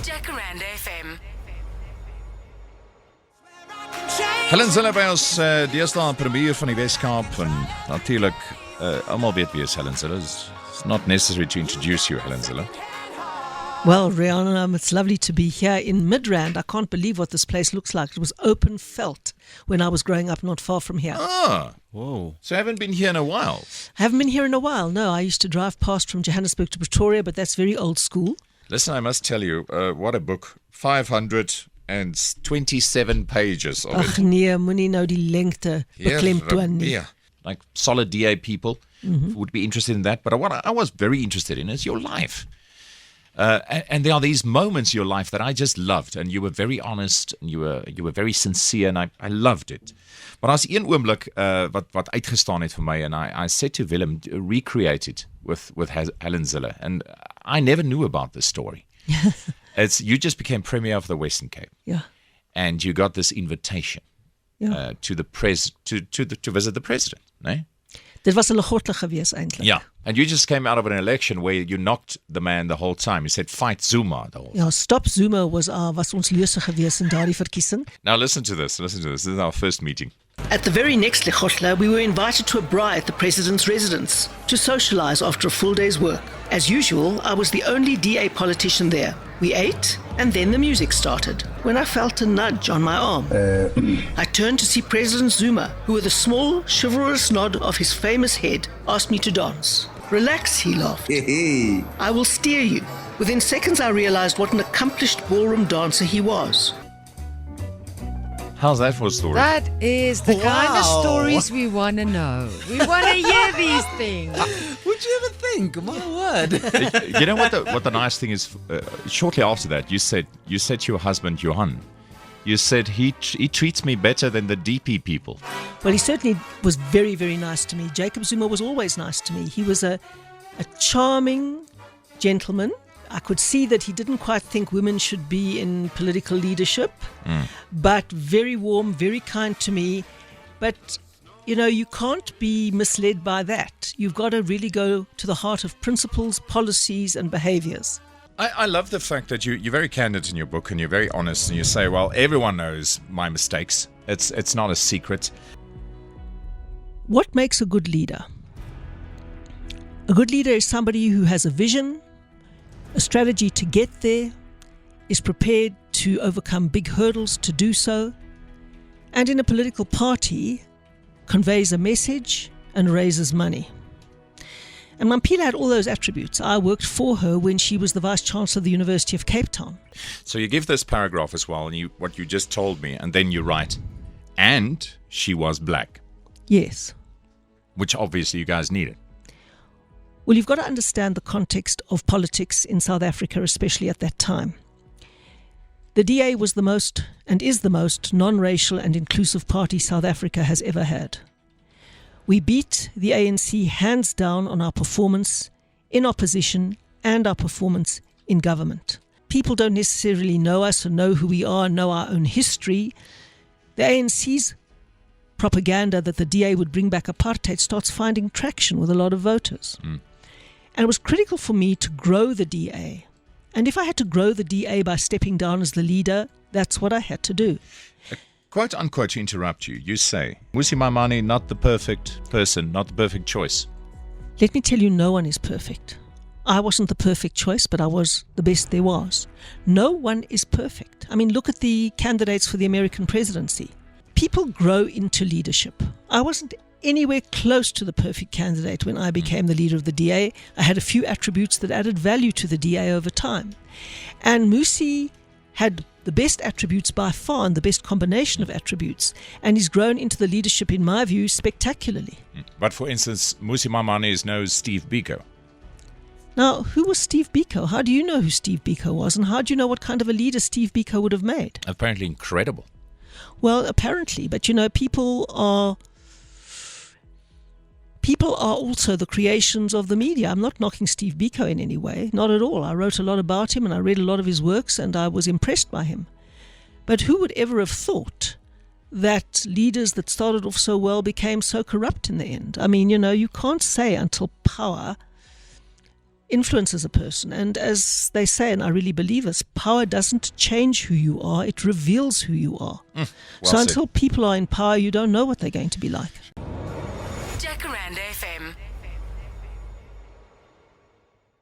Jacaranda FM. Helen Zille by ons deesdae premier van die Weskaap en natuurlik almal weet wie is Helen Zille. It's not necessary to introduce you, Helen Zille. Well, Rian, it's lovely to be here in Midrand. I can't believe what this place looks like. It was open felt when I was growing up not far from here. Ah, whoa. So I haven't been here in a while. I haven't been here in a while, no. I used to drive past from Johannesburg to Pretoria, but that's very old school. Listen, I must tell you, what a book. 527 pages of Ach it. nee, moenie nou die lengte beklemtoon nie. Yeah. Like solid DA people would be interested in that. But what I was very interested in is your life. And there are these moments in your life that I just loved, and you were very honest, and you were very sincere, and I loved it. Maar as een oomblik wat uitgestaan het vir my, and I said to Willem, recreate it with Helen Zille, and I never knew about this story. You just became Premier of the Western Cape, Yeah. and you got this invitation to visit the president, né? Dit was 'n legottel gewees eintlik. Yeah, and you just came out of an election where you knocked the man the whole time. You said, fight Zuma the whole time. Ja, Stop Zuma was ons leuze gewees in daardie verkiesing. Now listen to this. This is our first meeting. At the very next Lekgotla, we were invited to a braai at the president's residence to socialize after a full day's work. As usual, I was the only DA politician there. We ate, and then the music started, when I felt a nudge on my arm. I turned to see President Zuma, who with a small, chivalrous nod of his famous head, asked me to dance. Relax, he laughed. I will steer you. Within seconds, I realized what an accomplished ballroom dancer he was. How's that for a story? That is the kind of stories we want to know. We want to hear these things. Would you ever think? My word. You know what the nice thing is? Shortly after that, you said to your husband Johan, you said he treats me better than the DP people. Well, he certainly was very, very nice to me. Jacob Zuma was always nice to me. He was a charming gentleman. I could see that he didn't quite think women should be in political leadership, but very warm, very kind to me. But, you can't be misled by that. You've got to really go to the heart of principles, policies, and behaviors. I love the fact that you're very candid in your book and you're very honest and you say, well, everyone knows my mistakes. It's not a secret. What makes a good leader? A good leader is somebody who has a vision, a strategy to get there, is prepared to overcome big hurdles to do so, and in a political party conveys a message and raises money. And Mampila had all those attributes. I worked for her when she was the Vice Chancellor of the University of Cape Town. So you give this paragraph as well, and what you just told me, and then you write, and she was black. Yes. Which obviously you guys needed. Well, you've got to understand the context of politics in South Africa, especially at that time. The DA was the most, and is the most, non-racial and inclusive party South Africa has ever had. We beat the ANC hands down on our performance in opposition and our performance in government. People don't necessarily know us or know who we are, know our own history. The ANC's propaganda that the DA would bring back apartheid starts finding traction with a lot of voters. And it was critical for me to grow the DA. And if I had to grow the DA by stepping down as the leader, that's what I had to do. Quote unquote, to interrupt you, you say, Mmusi Maimane, not the perfect person, not the perfect choice. Let me tell you, no one is perfect. I wasn't the perfect choice, but I was the best there was. No one is perfect. I mean, look at the candidates for the American presidency. People grow into leadership. I wasn't anywhere close to the perfect candidate when I became the leader of the DA. I had a few attributes that added value to the DA over time. And Mmusi had the best attributes by far and the best combination of attributes. And he's grown into the leadership, in my view, spectacularly. But for instance, Mmusi Maimane is no Steve Biko. Now, who was Steve Biko? How do you know who Steve Biko was? And how do you know what kind of a leader Steve Biko would have made? Apparently incredible. Well, apparently. But, people are also the creations of the media. I'm not knocking Steve Biko in any way, not at all. I wrote a lot about him and I read a lot of his works and I was impressed by him. But who would ever have thought that leaders that started off so well became so corrupt in the end? I mean, you can't say until power influences a person. And as they say, and I really believe this, power doesn't change who you are, it reveals who you are. Well So said. until people are in power, you don't know what they're going to be like. Jacaranda FM.